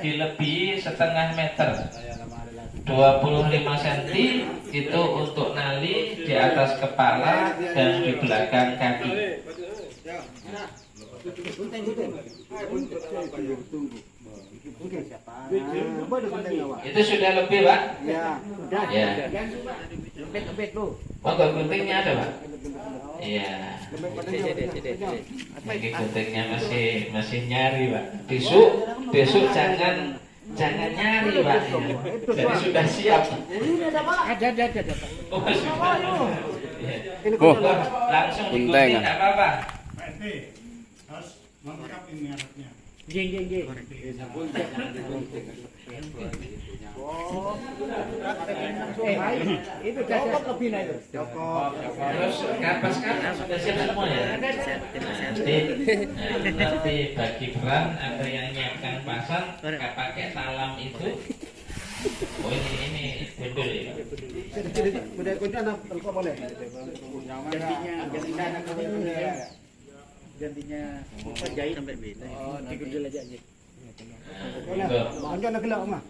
dilebihi setengah meter, 25 cm itu untuk nali di atas kepala dan di belakang kaki. Itu sudah lebih, Pak? Ya. Ya. Monggo guntingnya ada, Pak? Iya. Ini guntingnya masih nyari, Pak. Besok jangan nyari, Pak. Jadi sudah siap. Ada. Oh, sudah. Oh, Langsung gunting. digunting, nggak apa-apa. Pak RT harus lengkap ini alatnya. Jeng. Itu cocok lebih naik. Terus kapas-kapas sudah siap semua ya. Nanti bagi peran ada yang nyiapkan pasang, nggak pakai talam itu. Oh ini betul ya. Udah kunci anak telpon boleh. Gantinya jahit sampai beda. Oh, digundul aja. Kunci anak gelap mah.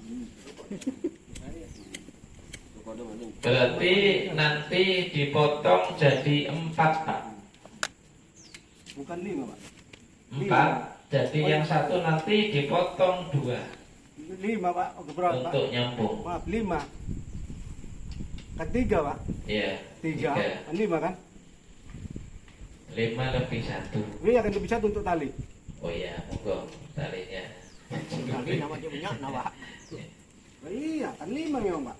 Berarti nanti dipotong jadi 4, Pak. Bukan 5, Pak. 4. Jadi yang satu nanti dipotong 2 5, Pak. Berapa, Pak? untuk nyambung. Maaf, 5. Kan 3, Pak. Iya. 3. 5 kan? 5 lebih 1. Ini akan lebih satu untuk tali. Oh iya, monggo talinya. Tali namanya punya, Pak. Iya, kan 5 memang, Pak.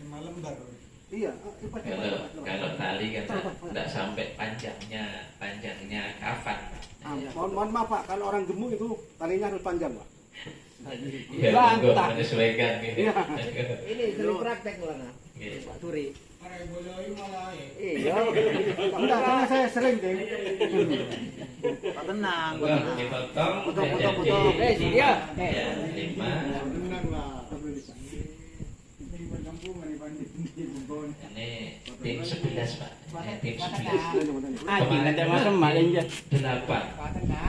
5 lembar. Iya. Kalau tali kan tidak sampai panjangnya kafan. Mohon maaf, Pak. Kalau orang gemuk itu talinya harus panjang, Pak. Ya, monggo menyesuaikan gitu. Ini sering praktek mana? Pak Turi. Iya. Enggak, karena saya sering, Ding. Pak tenang, Monggo dipotong Potong. jadi Iya. 5. Ini tim 11, Pak. Tim 11. ada masa maling ya. 8.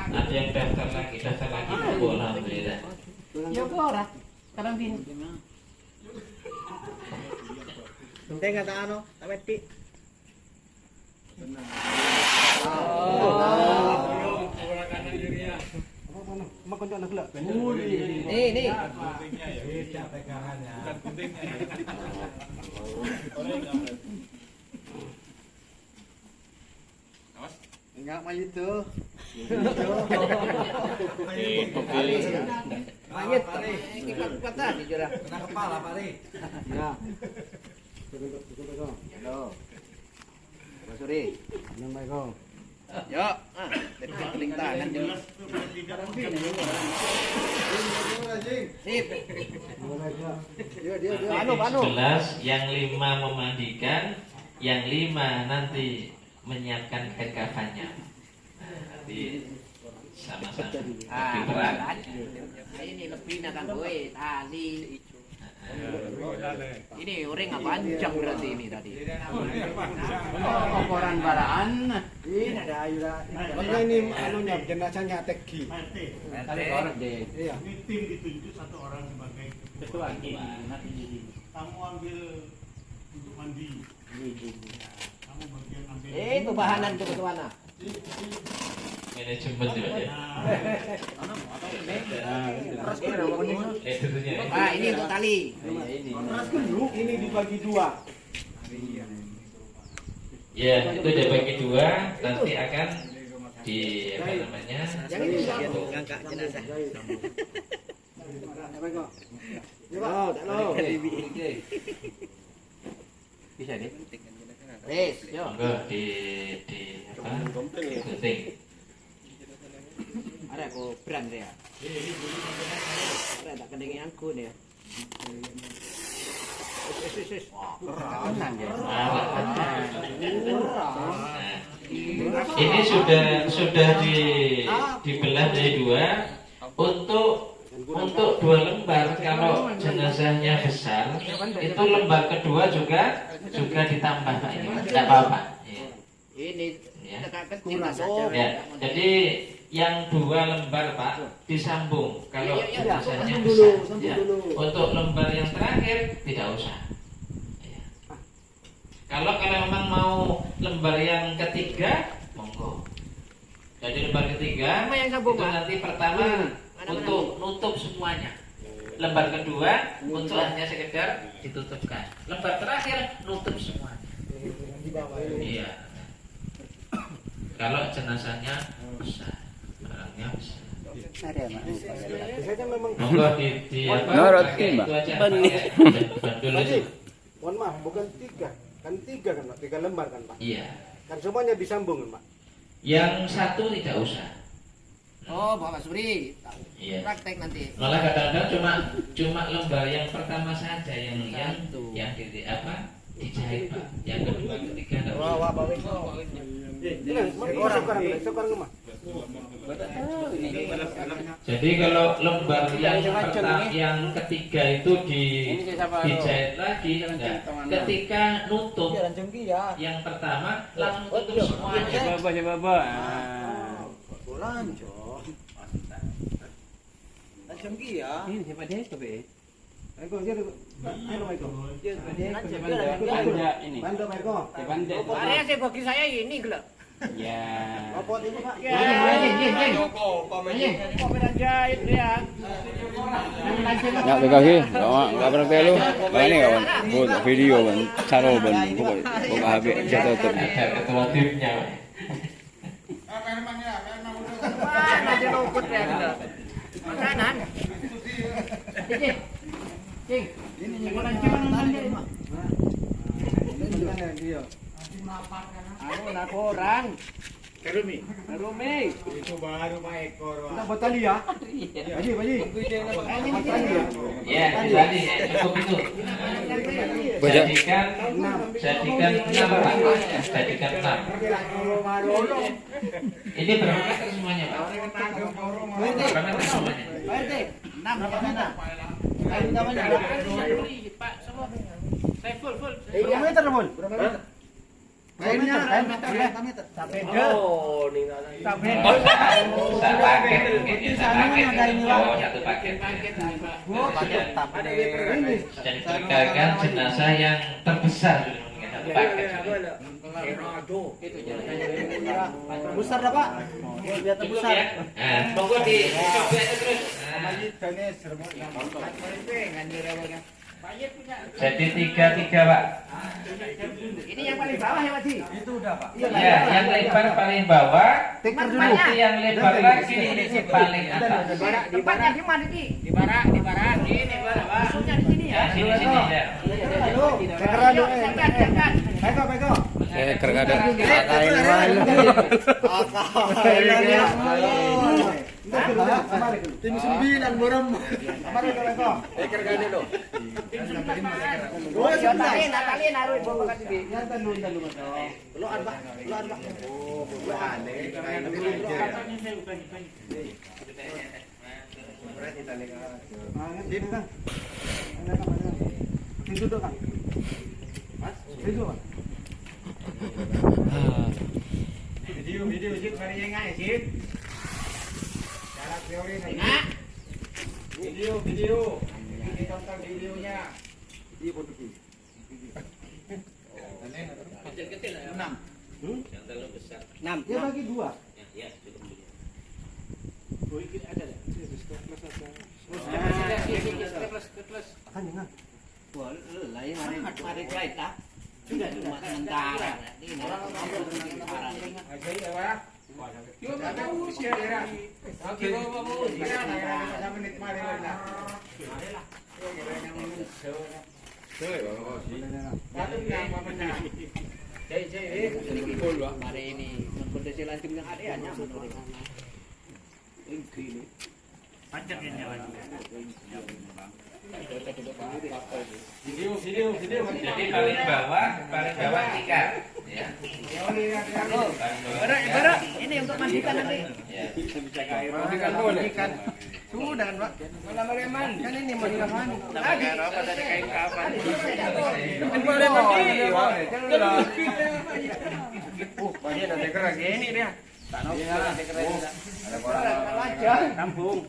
Ada yang daftar lagi. Oh, alhamdulillah. Ya ora. Sekarang din. Teng kata ano, tapet pi. Makan anak lah. Nih. Beda pegangannya. Bukan guntingnya. Enggak mah itu. Mayit. Kita tadi jurah. Kena kepala, Pak Ri. Ya. Halo. Mas Suri. Assalamualaikum. Yo, keling tangan yo. Sip. Dia. Anu. 11, yang 5 memandikan, yang 5 nanti menyiapkan kekafannya. Nanti sama-sama lebih berat. Ini lebih nak gue tali. Ini orang panjang berarti ini tadi. Koran baraan. Ini ada ayuran. Ini anunya jenazahnya teki. Tali koran deh. Iya. Ini tim ditunjuk 1 orang sebagai Ketua. kamu ambil untuk mandi. Kamu bagian ambil. Itu bahanan itu ketuana. Manajemen juga ya. Tentunya. Pak, ini untuk tali. Ini dibagi 2. Ya, itu dibagi 2, nanti akan di apa namanya? Ngangkat jenazah. Halo. Bisa deh. Wes, yo. Monggo di apa? Gunting. Ada aku brand ya. Ada tak kendengi aku nih. Keran ya. Ini sudah dibelah jadi 2 untuk 2 lembar. Kalau jenazahnya besar, itu lembar kedua juga ditambah, Pak. Ini tidak apa-apa. Ini Ya. kurang saja. Ya, jadi yang 2 lembar Pak disambung kalau jenazahnya sambung dulu, besar. sambung Ya. dulu. Untuk lembar yang terakhir tidak usah. Ya. Kalau memang mau lembar yang ketiga, monggo. Jadi lembar ketiga Yang sambung, itu Pak. nanti pertama untuk nutup semuanya. Lembar kedua untuk hanya sekedar ditutupkan. Lembar terakhir nutup semuanya. Iya. Kalau jenazahnya besar, barangnya besar. Biasanya memang Monggo di apa? Norot pakai Mbak. itu aja. Benih. pakai bandul itu. mohon maaf, bukan 3. Kan 3 kan, Pak. 3 lembar kan, Pak. Iya. Kan semuanya disambung kan, Pak. Yang satu tidak usah. Oh, Bapak Suri. Iya. Praktek nanti. Malah kadang-kadang cuma lembar yang pertama saja yang di apa? Dijahit Pak. Yang kedua, ketiga tidak usah. Ini sekarang rumah. Jadi kalau lembar yang pertama, yang ketiga itu dijahit lagi, enggak. Ketika nutup yang pertama langsung tutup semuanya. Coba. Bolan, Cok. Ini siapa dia coba? Eko, dia ayo Eko. Banda ini. Bantu Eko. Banda. Area saya bagi saya ini gelap. Ya. Apa ini, Pak? Kok beda jahit ya. Nggak dikasih, nggak pernah telu. Ini kawan, buat video kan, caro ban, buka HP, jatuh tuh. Ada ketua timnya. Wah, masih luput ya gelap. Makanan. Ini mau lanjutan nanti. Dia. Aku nak orang. Kerumi. Itu baru Pak Eko. Kita buat tali ya? Baji. Ya, tadi cukup itu. Jadikan 6 Pak. Jadikan 6. Ini berapa meter semuanya Pak? Berapa meter semuanya? Pak, semua. Saya full. Berapa meter, Mon? Berapa meter? Oh, satu paket mungkin ya, satu paket. Dan perkirakan jenazah yang terbesar mungkin satu paket. Besar dah, Pak. Biar Cukup ya. Nah, monggo dicoba aja terus. Jadi 3 Pak. Ini yang paling bawah ya, Pak Ji? Ya, yang lebar paling bawah. Nanti yang lebar lagi paling atas. Tempatnya di mana ini? Di barak. Ini barak, Pak. Maksudnya di sini ya? Sini ya. Eko. Kerkadang. Tim 9 borem. Kamar itu Eko. Oh, Natalin naruh bawa ke sini. Jantan dulu Mas. Loan, Pak. Oh, bukan. Duduk, Kang. Mas, duduk, Pak. Video sih kali yang ngai sih. Cara teori Nah, video. Ditonton videonya. Di produksi. Kecil ya. 6. Yang terlalu besar. 6. Dia bagi 2. Ya, cukup dulu. Kan jangan. lain mari kita. Sudah di rumah sementara. Ini Mari ini kondisi lanjut yang ada hanya menurut Pancet ini Video. Jadi paling bawah tikar. Ya. Berak, ini untuk mandikan nanti. Ya. Mandikan boleh. Sudah kan, Pak. Kalau mareman kan ini mandikan mandi. Lagi apa dari kain kapan? Boleh mandi. Jangan. Banyak ada gerak ini dia. Kampung.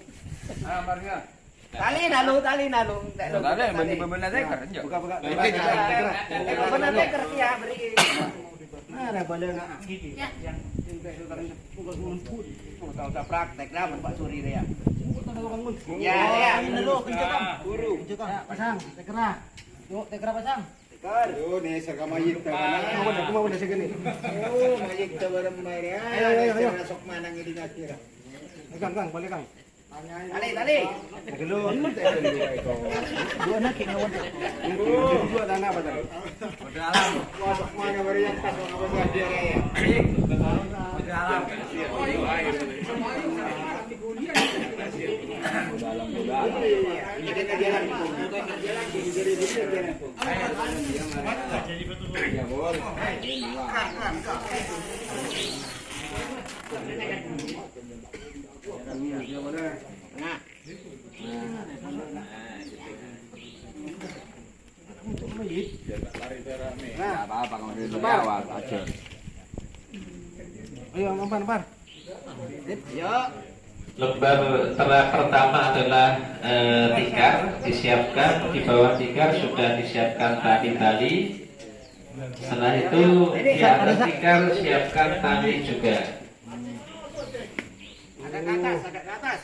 Tali nalu. Buka. Benar deker ya beri. Ada balik nak gitu. Tahu praktek lah Pak Suri dia. Ya. Guru. Pasang tekra. Yuk tekra pasang. Tekar. Yo nih sakamayik ta mana. Mau dah segini. Oh, mayik ta barang mai. Ayo. Masuk mana ngidi ngatira. Kang, boleh Kang. Tali. Gelun mun teh itu. Dua nak ngawan. Dua tanah apa tadi? Alam. Masuk mana bari yang pas apa dia ya. Alam. Apa-apa kalau itu awal aja. Ayo, nampar. Lembar pertama adalah tikar, disiapkan di bawah tikar sudah disiapkan tali. Setelah itu di atas tikar siapkan tali juga. Agak ke atas.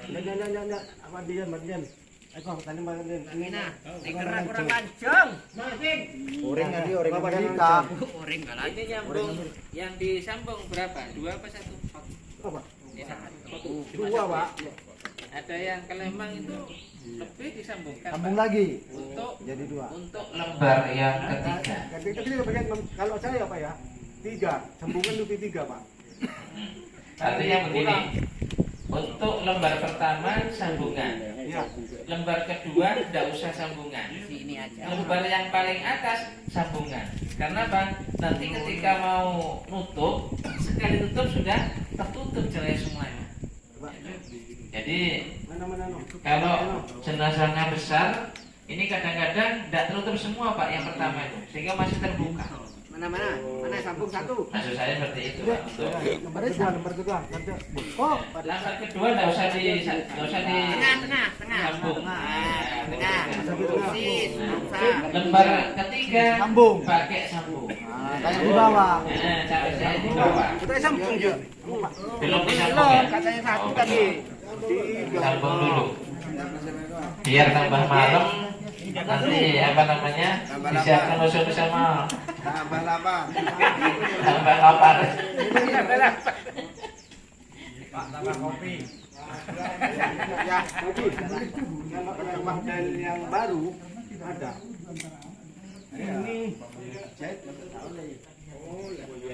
Enggak. Madian. Eko, tadi Madian. Nah, tikar kurang lancang. Orang apa Orang kalah. Ini nyambung. Yang disambung berapa? 2 apa 1? Apa? Dua, Pak. Ada yang ke Lembang itu lebih disambungkan. Sambung lagi. Untuk Jadi 2. Untuk lembar yang ketiga, Ketiga bagian kalau saya apa ya? 3. Sambungan lebih 3, Pak. artinya begini. Untuk lembar pertama sambungan, Iya. lembar kedua tidak usah sambungan. Ini aja. Lembar yang paling atas sambungan. Karena apa? Nanti ketika mau nutup, sekali tutup sudah tertutup jelek semuanya. Jadi Mana? kalau jenazahnya besar, ini kadang-kadang tidak tertutup semua Pak yang pertama itu, sehingga masih terbuka. Mana? Sambung 1. Maksud saya seperti itu Pak. Untuk Nomor kedua. Oh, lembar kedua tidak usah di Tengah. sambung. Tengah. Sis. Lembar ketiga Sambung. pakai sambung. Kayak di bawah. Cara saya di bawah. Kita sambung juga. Belum disambung ya? Katanya 1 tadi. Sambung dulu. Biar tambah malam. Nanti apa namanya? Disiapkan musuh bersama. Tambah apa? Tambah lapar. Pak, tambah kopi. Ya, kopi. Yang model yang baru ada. Ini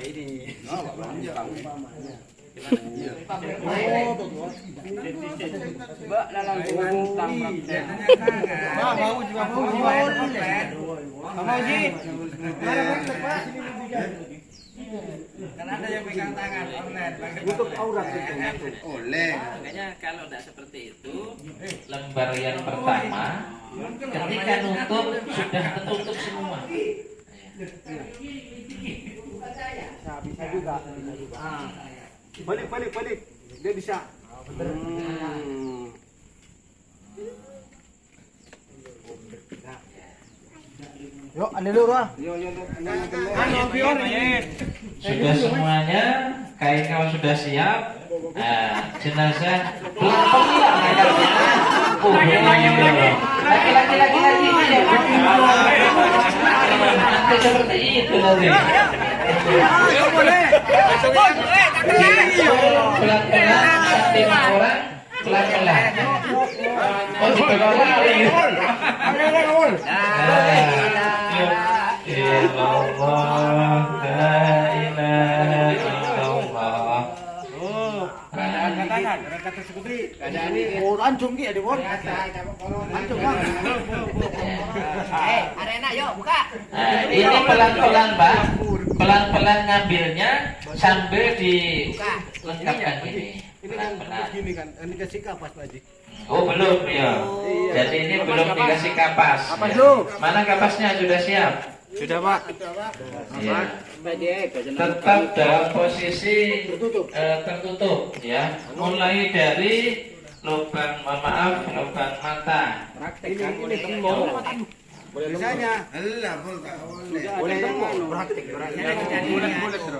ini. Oh, Mbak dalam mau juga mau Ji. Kan ada yang pegang tangan online untuk aurat itu. Oleh. Makanya kalau tidak seperti itu, lembar yang pertama ketika nutup sudah tertutup semua. Nah, bisa juga. Balik. Dia bisa. Yuk, ane dulu ah. Sudah semuanya, kain kawan sudah siap. Jenazah belum lagi. Nanti seperti itu nanti. Pelan-pelan, 5 orang, pelan-pelan. Oh, juga lari. Arena yuk buka. Ini pelan-pelan Pak, pelan-pelan ngambilnya sambil dilengkapkan ini. Ini kan begini kan, ini kasih kapas Pak Haji. Oh belum ya. Jadi ini belum dikasih kapas. Kapas lu. Mana kapasnya sudah siap? Sudah Pak. Ya. Tetap dalam posisi tertutup ya. Mulai dari lubang, maaf, lubang mata. Ini tembok. Biasanya. Boleh praktik.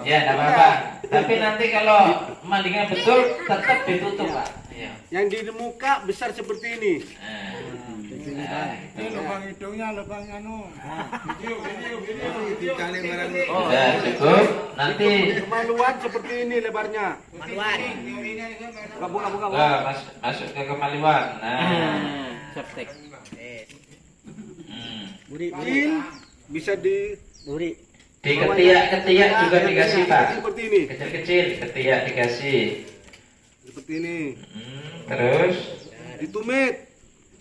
Ya, tidak apa-apa. Tapi nanti kalau mandingan betul tetap ditutup Pak. Ya. Yang di muka besar seperti ini. Ini lubang hidungnya, lubang anu. Video. Sudah cukup. Nanti Kemaluan seperti ini lebarnya. Maluan. Buka. masuk ke kemaluan. Nah. Septek. Jin bisa di Di ketiak juga dikasih Pak. Seperti ini. Kecil-kecil ketiak dikasih. Seperti ini. Terus Ditumit.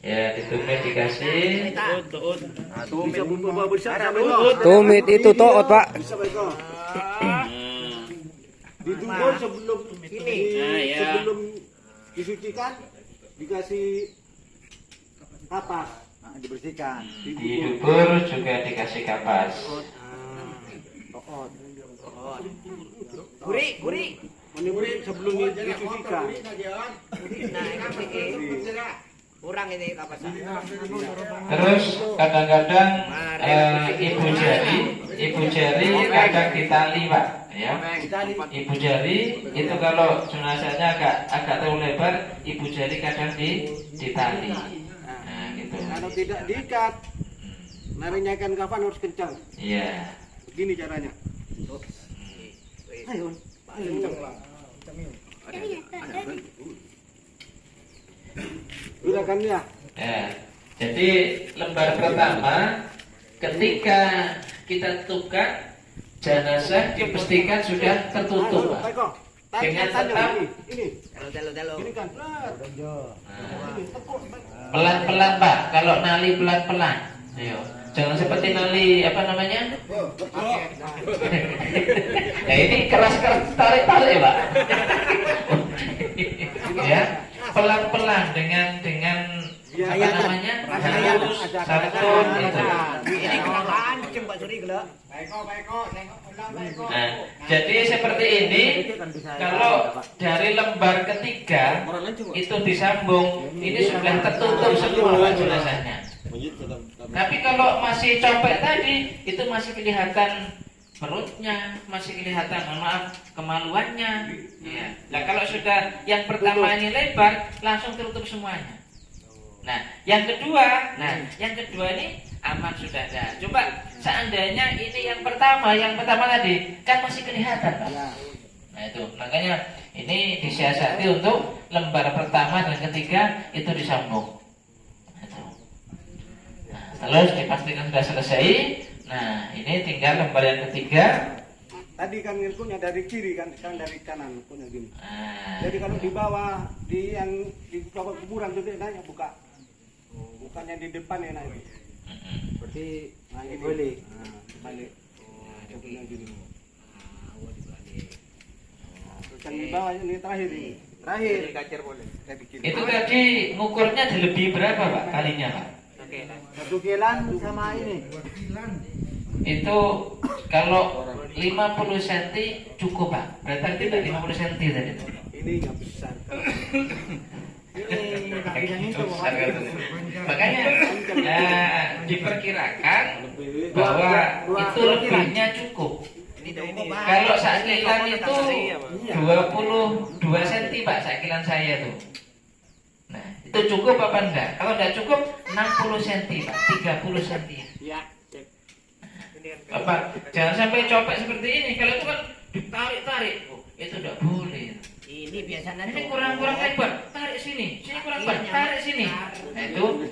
ya ditumit dikasih. Bisa berubah besar sampai itu. Tumit itu toot, Pak. Bisa Beko. Ditunggu sebelum ini. Sebelum disucikan dikasih kapas. Dibersihkan. Didubur juga dikasih kapas. Guri. Meniburi sebelum disucikan. Kurang ini kapasan. Terus kadang-kadang ibu jari kadang ditali Pak ya. Ibu jari itu kalau jenazahnya agak terlalu lebar, ibu jari kadang ditali. Nah gitu. Kalau tidak diikat, narinya ikan kafan harus kencang. Iya. Begini caranya. Ayo, kencang. Gerakannya. Ya. Jadi lembar pertama ketika kita tukar jenazah dipastikan sudah tertutup Pak. Dengan tetap ini. Telo. Ini kan. pelan-pelan Pak. Kalau nali pelan-pelan. Ayo. Jangan seperti nali apa namanya? Nah ini keras-keras tarik-tarik Pak. Ya, pelan-pelan dengan apa namanya? Halus, santun itu. Ini kelamaan Pak Suri gelo. Nah, jadi seperti ini kalau dari lembar ketiga itu disambung, ini sudah tertutup semua jenazahnya. Tapi kalau masih copek tadi, itu masih kelihatan perutnya, masih kelihatan, maaf, kemaluannya. Ya. Nah, kalau sudah yang pertama ini lebar, langsung tertutup semuanya. Nah, yang kedua ini aman sudah ada. Coba seandainya ini yang pertama tadi kan masih kelihatan, Pak. Nah itu, makanya ini disiasati untuk lembar pertama dan ketiga itu disambung. Terus dipastikan sudah selesai. Nah, ini tinggal lembar yang ketiga. Tadi kan ngilkunya dari kiri kan dari kanan punya gini. Jadi kalau di bawah di bawah kuburan itu nanya buka. Bukannya di depan ya naik. Berarti ini boleh. Balik. Punya gini. Terus yang di bawah ini terakhir ini. Terakhir kacer boleh. Itu tadi ngukurnya lebih berapa, Pak? Kalinya, Pak? 1 kilan sama ini. Itu kalau 50 cm cukup Pak. Berarti tidak 50 cm tadi. Ini nggak besar. Ini besar kan? Makanya diperkirakan bahwa itu lebihnya cukup. Kalau sakilan itu 22 cm Pak, sakilan saya tuh. Nah, itu cukup apa enggak? Kalau enggak cukup 60 cm Pak, 30 cm. Iya. Bapak, jangan sampai copek seperti ini. Kalau itu kan ditarik-tarik, itu enggak boleh. Ini biasanya Ini kurang lebar, tarik sini kurang lebar, tarik sini. Nah itu,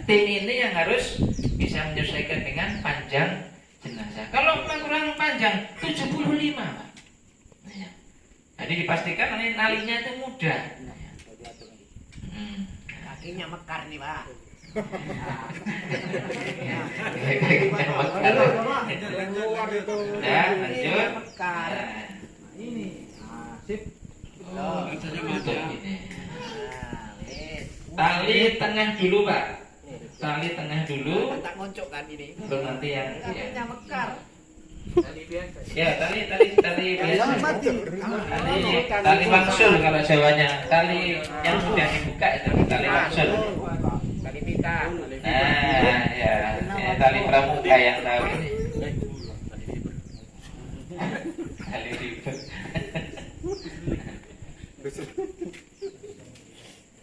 tim ini yang harus bisa menyesuaikan dengan panjang jenazah. Kalau memang kurang panjang, 75 Pak. Jadi dipastikan ini nalinya itu mudah. Kakinya mekar nih Pak. Ya, lanjut. Mekar. Ini. Sip. Tali tengah dulu Pak. tali tengah dulu, Tak ngoncok kan ini. baru nanti yang ya. Mekar. Ya, tali biasa. mati. Tali wangsul kalau Jawanya. Tali yang sudah dibuka itu tali wangsul. Tali pita. Nah, ya, tali pramuka yang tahu ini. Tali ribet.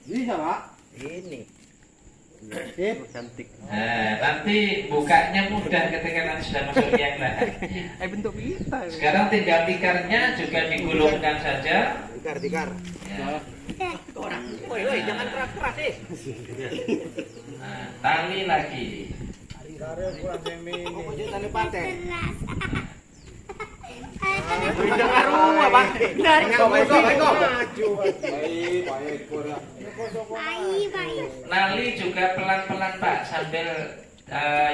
Bisa, Pak. Ini. Cantik. Nah, nanti bukanya mudah ketika nanti sudah masuk yang lahan. Bentuk pita. Sekarang tinggal tikarnya juga digulungkan saja. Tikar. Ya. Woi, jangan keras-keras sih. Nah, tali lagi. Tali paten. Jangan rumah, Bang. Dari Nali juga pelan-pelan Pak, sambil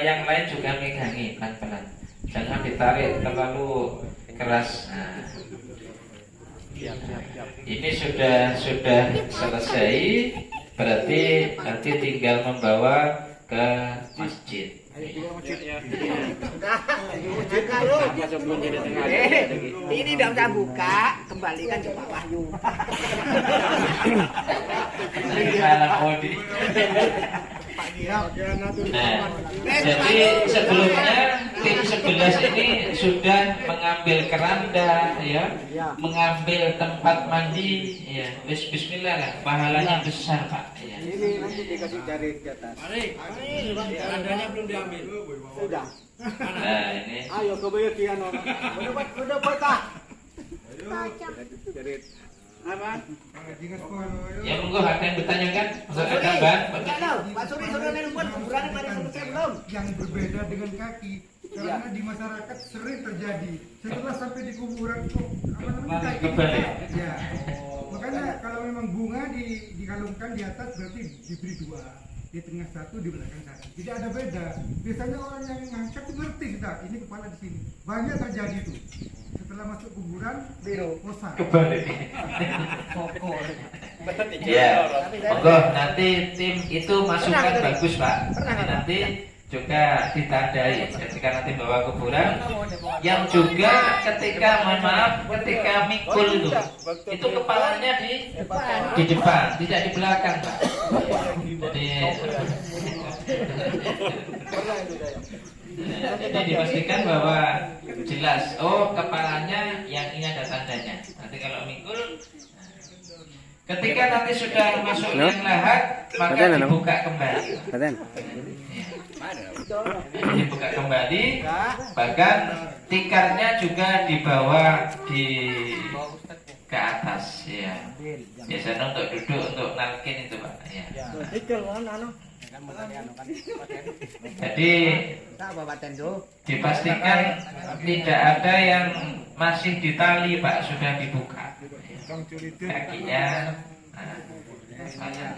yang lain juga megangi pelan-pelan. Jangan ditarik terlalu keras. Nah. Ini sudah selesai, berarti nanti tinggal membawa ke masjid. Ini tidak usah buka, kembalikan ke Pak Wahyu. Nah, jadi sebelumnya tim 11 ini sudah mengambil keranda, ya, mengambil tempat mandi, ya. Bismillah lah, pahalanya besar Pak. Ya. Ini nanti dikasih jarit ke atas. Kerandanya belum diambil. Sudah. Nah ini. Ayo ke bayar kian orang. Udah patah. Jarit. Apa? Ya monggo ada yang bertanyakan? Ada Bang? Pak Suri sudah nelpon kuburan pada selesai belum? Yang berbeda dengan kaki karena di masyarakat sering terjadi setelah sampai di kuburan kok apa namanya kaki Kebalik. ya. Makanya kalau memang bunga dikalungkan di atas berarti diberi dua, di tengah satu, di belakang satu. Tidak ada beda. Biasanya orang yang ngangkat itu ngerti kita ini kepala di sini. Banyak terjadi tuh. Setelah masuk kuburan biru kosa. Kebalik. Ya, monggo nanti tim itu masukan bagus Pak. Nanti juga ditandai ketika nanti bawa kuburan. Yang juga ketika mohon maaf ketika mikul itu kepalanya di depan, tidak di belakang Pak. Jadi ini dipastikan bahwa jelas, oh kepalanya yang ini ada tandanya. Nanti kalau mikul, ketika nanti sudah masuk yang lahat, maka dibuka kembali. Dibuka kembali, bahkan tikarnya juga dibawa ke atas, ya. Biasanya untuk duduk, untuk nalkin itu Pak. Ya. Jadi dipastikan tidak ada yang masih ditali Pak, sudah dibuka kakinya, tangannya.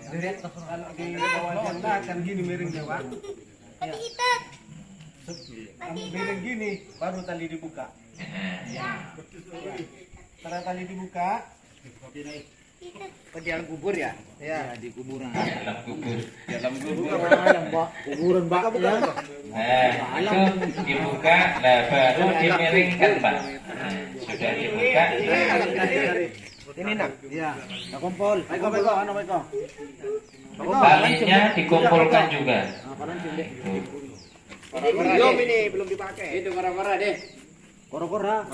Kalau di bawah kan gini miringnya Pak. Miring gini baru tali dibuka. Setelah tali dibuka, ke dalam kubur ya? Ya, di kuburan. Dalam kubur. Kuburan Pak ya. Nah, itu dibuka, nah baru dimiringkan Pak. Sudah dibuka. Ini nak. Iya. Tak kumpul. Baik, ano. Talinya dikumpulkan juga. Belum ini, belum dipakai. Itu kora-kora deh. Kora-kora.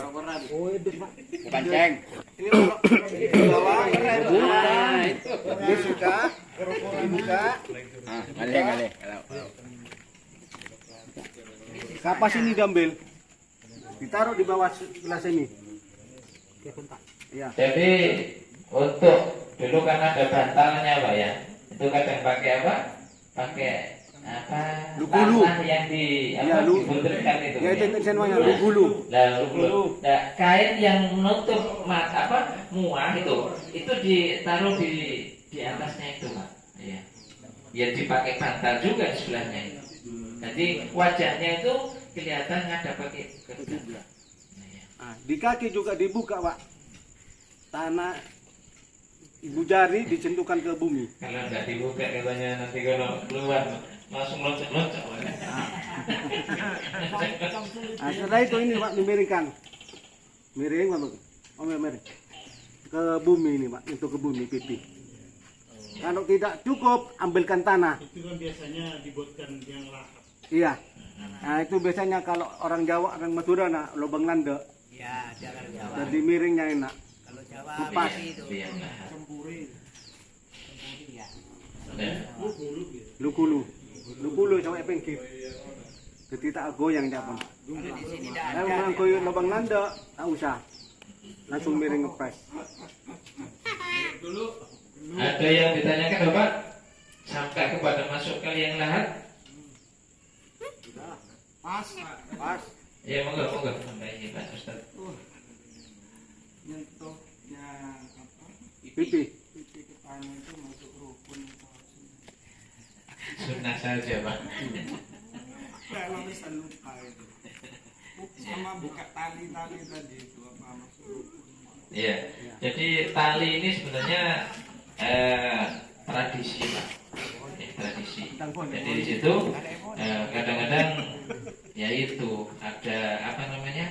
Oh, itu Pak. Panceng. Ini di bawah. Ini sudah. Kora-kora dibuka. Ngalih. Kapas ini diambil. Ditaruh di bawah sebelah sini. Ya. Jadi untuk dulu kan ada bantalnya Pak ya. Itu kadang pakai apa? Pakai apa? Lugulu. Tanah yang dibunturkan itu. Ya itu namanya lugulu. Lugulu. Nah, kain yang menutup muah itu ditaruh di atasnya itu Pak. Ya. Biar dipakai bantal juga di sebelahnya itu. Jadi wajahnya itu kelihatan ada pakai kedua. Di kaki juga dibuka Pak. Tanah ibu jari dicentuhkan ke bumi. Kalau nggak dibuka katanya nanti kalau keluar langsung loncat-loncat. Nah, setelah itu ini Pak dimiringkan. Miring Pak. Oh, miring. Ke bumi ini Pak, itu ke bumi pipi. Kalau tidak cukup, ambilkan tanah. Itu kan biasanya dibuatkan yang lahap. Iya. Nah, itu biasanya kalau orang Jawa, orang Madura, nah, lubang landek. Ya, jangan Jawa. Jadi miringnya enak. Kalau Jawa Kupas. itu. Biar Cemburi ya. Lukulu sampai pengkip. Jadi tak goyang Japon. Kalau di sini tidak Nah, ada. orang goyang lubang landek, tak usah. Langsung miring ngepres. Ada yang ditanyakan Bapak? Sampai kepada masuk ke liang lahat? Pas. Ya monggo. Ini Pak Ustaz. Nyentuhnya apa? Pipi. Pipi kepala itu masuk rukun. Sunnah saja Pak. Kalau bisa lupa itu. Sama buka tali-tali tadi itu apa masuk rukun. Iya. Jadi tali ini sebenarnya tradisi Pak. Tradisi. Jadi di situ kadang-kadang ya itu ada apa namanya?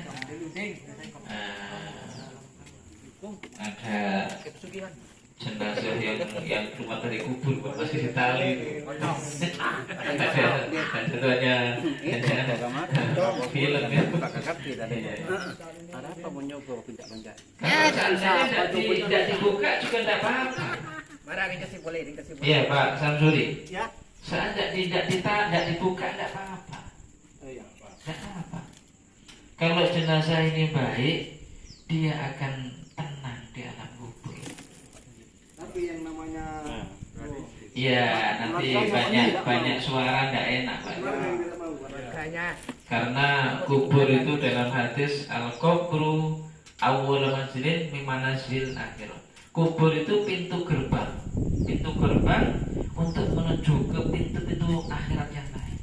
Ada jenazah yang keluar dari kubur masih ditali itu. Ada film ya. Ada apa mau nyoba pencak-pencak? Seandainya tidak dibuka juga tidak apa-apa. Iya Pak Samsuri. Ya. Seandainya tidak dibuka tidak apa-apa. Tidak apa-apa. Kalau jenazah ini baik, dia akan tenang di alam kubur. Tapi yang namanya Iya, nanti banyak suara tidak enak Pak. Karena kubur itu dalam hadis al-qabru awwal manzilin min manazil akhirah. Kubur itu pintu gerbang untuk menuju ke pintu-pintu akhirat yang lain.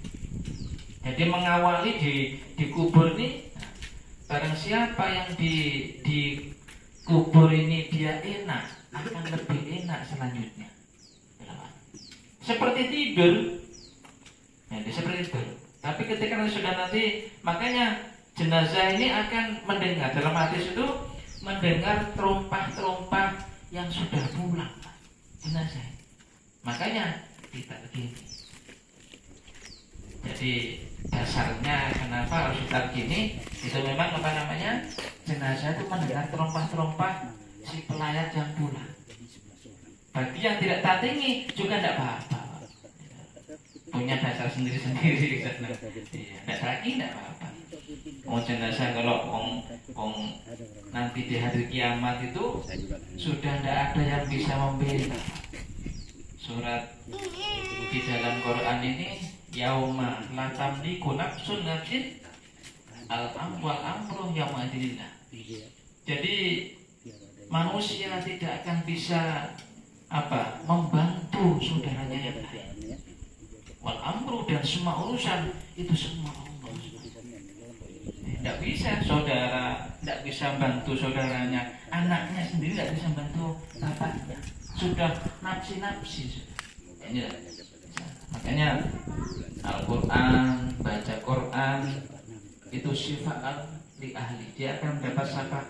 Jadi mengawali di kubur ini, barang siapa yang di kubur ini dia enak, akan lebih enak selanjutnya. Seperti tidur, jadi seperti tidur. Tapi ketika sudah nanti, makanya jenazah ini akan mendengar dalam hadis itu mendengar terompah-terompah yang sudah pulang jenazah. Makanya kita begini. Jadi dasarnya kenapa harus kita begini? Itu memang apa namanya, jenazah itu mendengar terompah-terompah si pelayat yang pulang. Bagi yang tidak tatingi juga tidak apa-apa. Punya dasar sendiri-sendiri. Tidak lagi tidak apa-apa. Jenazah kalau nanti di hari kiamat itu sudah tidak ada yang bisa membela. Surat di dalam Quran ini yauma la tamliku nafsun nafsin al-amru yauma idillah. Jadi manusia tidak akan bisa membantu saudaranya yang lain. Wal amru, dan semua urusan itu semua Allah. Tidak bisa saudara, tidak bisa bantu saudaranya, anaknya sendiri tidak bisa bantu bapaknya. Sudah nafsi-nafsi. Inilah. Makanya Al-Quran, baca Quran itu syifaat li ahli. Dia akan mendapat syafaat.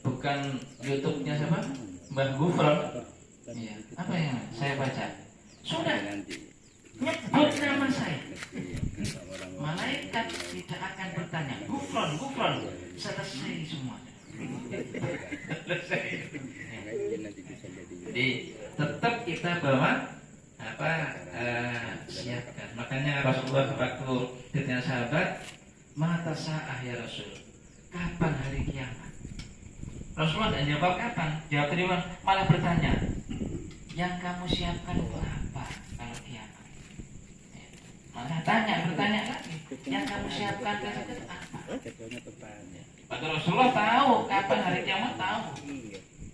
Bukan YouTube-nya siapa? Mbah Gufron. Iya. Apa yang saya baca? Sudah nyebut nama saya. Malaikat tidak akan bertanya, Gufron, selesai semua. Jadi tetap kita bawa siapkan. Makanya Rasulullah waktu ditanya sahabat, mata sa'ah ya Rasul, kapan hari kiamat? Rasulullah tidak jawab kapan, jawab terima, malah bertanya, yang kamu siapkan itu apa kalau kiamat? Malah bertanya lagi, yang kamu siapkan itu apa? Padahal Rasulullah tahu kapan hari kiamat, tahu.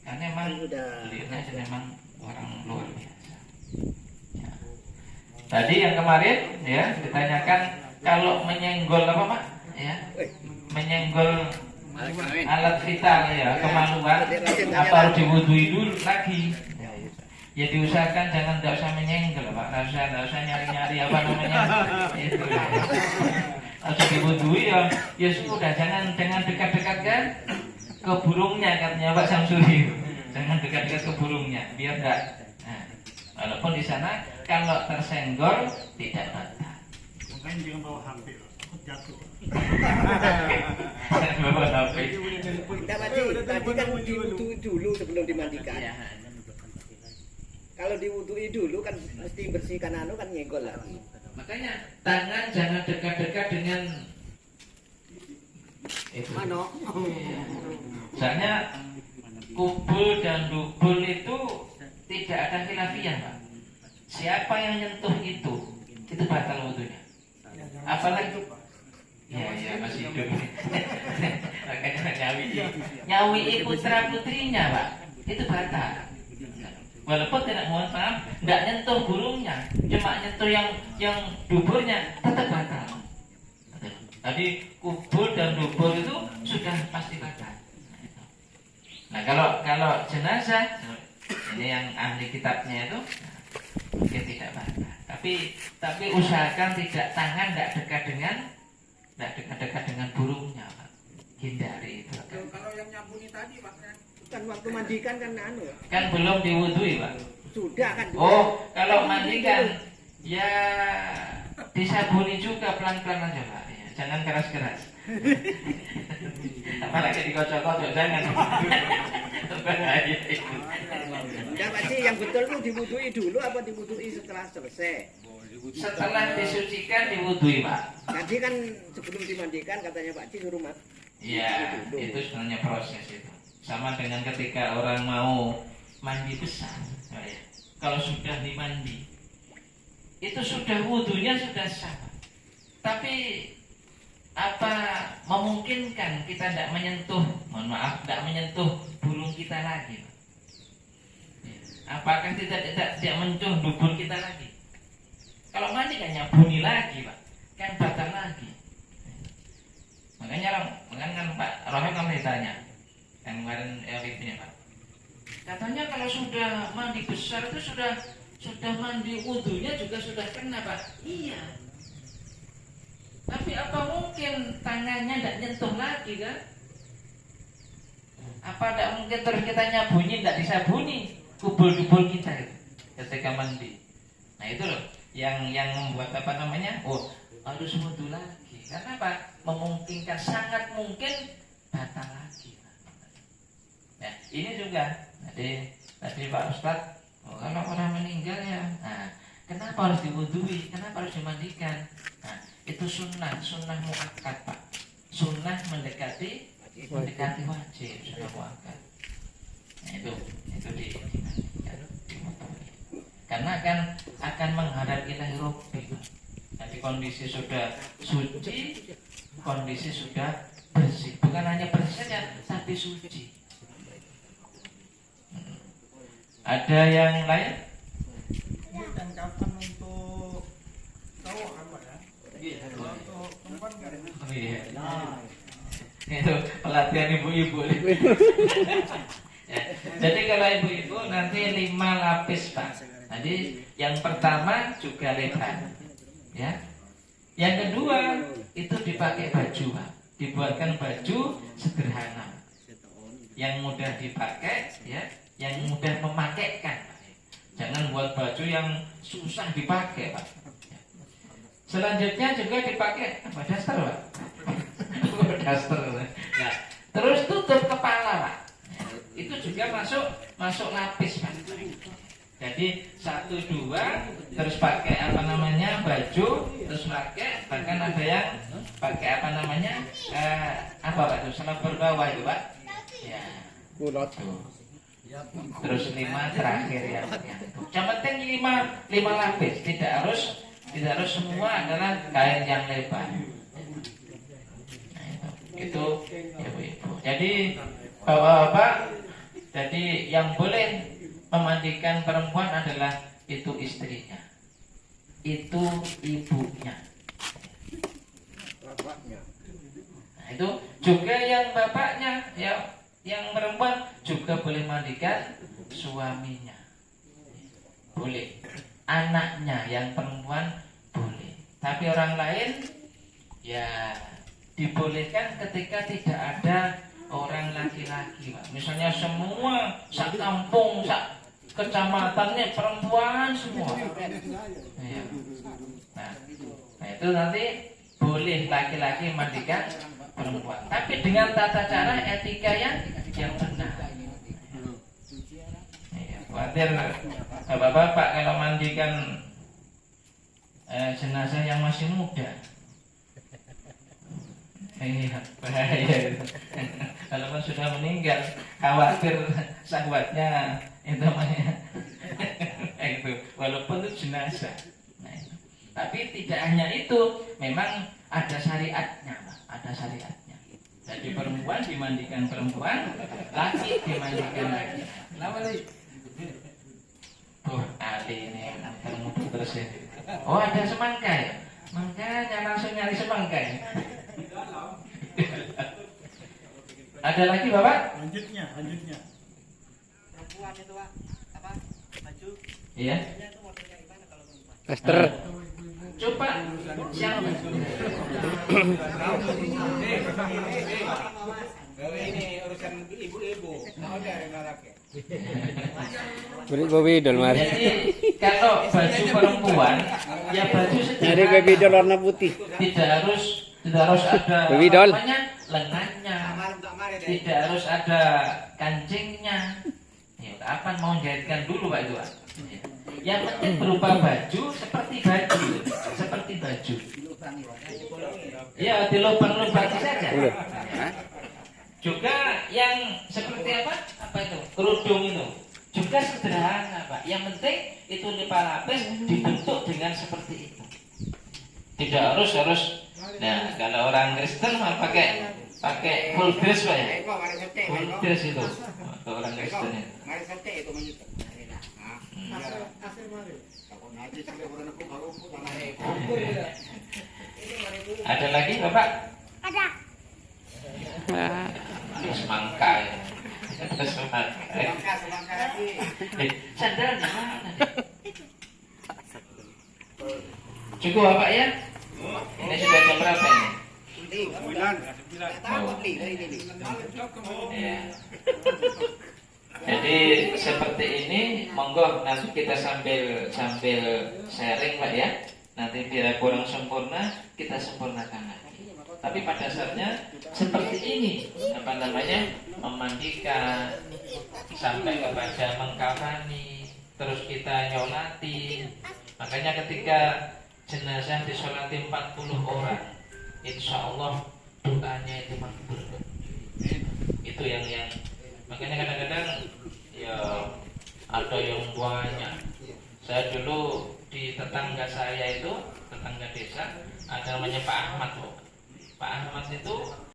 Karena memang orang luar biasa. Ya. Tadi yang kemarin ya ditanyakan kalau menyenggol apa Pak? Ya, menyenggol alat vital ya, kemaluan, apa harus diwudui dulu lagi? Ya diusahakan jangan, tidak usah menyenggol Pak, tidak usah nyari-nyari apa namanya itu. Harus diwudui ya sudah, jangan dekat-dekat kan ke burungnya katanya Pak Samsuri. Jangan dekat-dekat ke burungnya biar enggak. Nah, walaupun di sana kalau tersenggol tidak batal. Makanya jangan bawa HP, takut jatuh. Bawa HP. Enggak, tadi kan diwudui dulu sebelum dimandikan. Kalau diwudui dulu kan mesti bersihkan kan nyenggol lagi. Makanya tangan jangan dekat-dekat dengan itu. Soalnya kubul dan dubul itu tidak ada khilafiyah Pak. Siapa yang nyentuh itu batal wudunya. Apalagi ya masih hidup. Makanya nyawi putra putrinya Pak, itu batal. Walaupun tidak, mohon maaf, tidak nyentuh burungnya, cuma nyentuh yang duburnya, tetap batal. Tadi kubur dan dubur itu sudah pasti batal. Nah kalau jenazah, ini yang ahli kitabnya itu, mungkin tidak batal. Tapi usahakan tidak, tangan tidak dekat dengan burungnya, Pak. Hindari itu. Kalau yang nyambuni tadi Pak, kan waktu mandikan kan kan belum diwudui Pak. Sudah kan. Oh, kalau mandikan ya disabuni juga pelan-pelan aja Pak. Ya, jangan keras-keras. Apalagi dikocok-kocok, jangan. Bahaya itu. Enggak Pak Ji, yang betul tuh diwudui dulu apa diwudui setelah selesai? Setelah disucikan diwudui Pak. Tadi kan sebelum dimandikan katanya Pak Ji suruh mat. Iya, itu sebenarnya proses itu. Sama dengan ketika orang mau mandi besar, ya. Kalau sudah dimandi, itu sudah wudunya sudah sah. Tapi apa memungkinkan kita tidak menyentuh, mohon maaf, tidak menyentuh burung kita lagi? Apakah tidak menyentuh dubur kita lagi? Kalau mandi kan nyabuni lagi, Pak, kan batal lagi. Makanya kan Pak Rohim kan ditanya. Yang kemarin itu Pak, katanya kalau sudah mandi besar itu sudah mandi wudunya juga sudah kena Pak. Iya. Tapi apa mungkin tangannya tidak nyentuh lagi kan? Apa tidak mungkin terus kita nyabuni, tidak disabuni kubul-kubul kita itu ketika mandi. Nah itu loh yang membuat apa namanya? Oh, harus wudu lagi. Karena apa? Memungkinkan, sangat mungkin batal lagi. Ya, ini juga tadi Pak Ustadz, kalau orang meninggal ya, nah, kenapa harus diwudui? Kenapa harus dimandikan? Nah, itu sunnah muakkad Pak. Sunnah mendekati wajib, sunnah muakkad. Nah, itu dimandikan, diwudui. Karena akan menghadap ilahi Rabbi. Jadi kondisi sudah suci, kondisi sudah bersih. Bukan hanya bersih saja, tapi suci. Ada yang lain? Dan kapan untuk cowok apa ya? Untuk perempuan kan? Oh iya. Itu pelatihan ibu-ibu. Ya. Jadi kalau ibu-ibu nanti 5 lapis Pak. Jadi yang pertama juga lebar, ya. Yang kedua itu dipakai baju Pak. Dibuatkan baju sederhana, yang mudah dipakai, ya. Yang mudah memakaikan. Jangan buat baju yang susah dipakai Pak. Selanjutnya juga dipakai apa, daster Pak. Daster. Nah, terus tutup kepala Pak. Itu juga masuk lapis Pak. Jadi 1, 2 terus pakai apa namanya baju, terus pakai, bahkan ada yang pakai apa namanya apa Pak itu, selebor bawah itu Pak. Ya. Kulot. Terus 5 terakhir ya. Yang penting 5 lapis, tidak harus semua adalah kain yang lebar. Nah, itu ibu-ibu. Jadi bapak-bapak, jadi yang boleh memandikan perempuan adalah itu istrinya, itu ibunya. Nah, itu Juga yang bapaknya, ya, yang perempuan juga boleh mandikan suaminya, boleh. Anaknya yang perempuan boleh. Tapi orang lain ya dibolehkan ketika tidak ada orang laki-laki, Pak. Misalnya semua sak kampung, sak kecamatannya perempuan semua. Ya. Nah, itu nanti boleh laki-laki mandikan perempuan, tapi dengan tata cara etika yang benar. Ya, khawatir bapak-bapak kalau mandikan jenazah yang masih muda. Iya, bahaya. Kalau kan sudah meninggal, khawatir sahabatnya itu namanya. Itu, walaupun itu jenazah. Nah, itu. Tapi tidak hanya itu, memang ada syariatnya, Pak. Ada syariatnya. Jadi perempuan dimandikan perempuan, laki dimandikan laki. Kenapa nih? Ali ini kamu terus ya. Oh, ada semangka ya? Makanya langsung nyari semangka ya. Ada lagi Bapak? Lanjutnya. Perempuan itu Pak, apa? Baju. Iya. Tester. Coba siapa? Ini urusan ibu-ibu. Mau dari laki. Beri babi dol mari. Jadi kalau baju perempuan, ya baju Jadi sederhana. baby dol warna putih. Tidak harus ada Baby doll. namanya, lengannya. Tidak harus ada kancingnya. Ya, kapan mau jahitkan dulu Pak itu, Pak? Ya. Yang penting berupa baju seperti baju. Ya, dilubang-lubangi saja. Juga yang seperti apa? Apa itu? Kerudung itu. Juga sederhana, Pak. Yang penting itu lima lapis dibentuk dengan seperti itu. Tidak harus. Nah, kalau orang Kristen mah pakai full dress, Pak ya. Full dress itu. Kalau orang Kristen itu. Mari sate itu menyusun. Ada lagi, Bapak? Ada. Semangka ya. Semangka. Semangka lagi. Sandalnya mana? Cukup Bapak ya? Ini sudah jam berapa ini? Ya. Jadi seperti ini, monggo nanti kita sambil sharing Pak ya. Nanti bila kurang sempurna, kita sempurnakan lagi. Tapi pada dasarnya seperti ini, apa namanya, memandikan sampai kepada mengkafani, terus kita nyolati. Makanya ketika jenazah disolati 40 orang, insya Allah doanya itu makbul. Itu yang makanya kadang-kadang ya ada yang banyak. Saya dulu di tetangga saya itu, tetangga desa, ada namanya Pak Ahmad. Pak Ahmad itu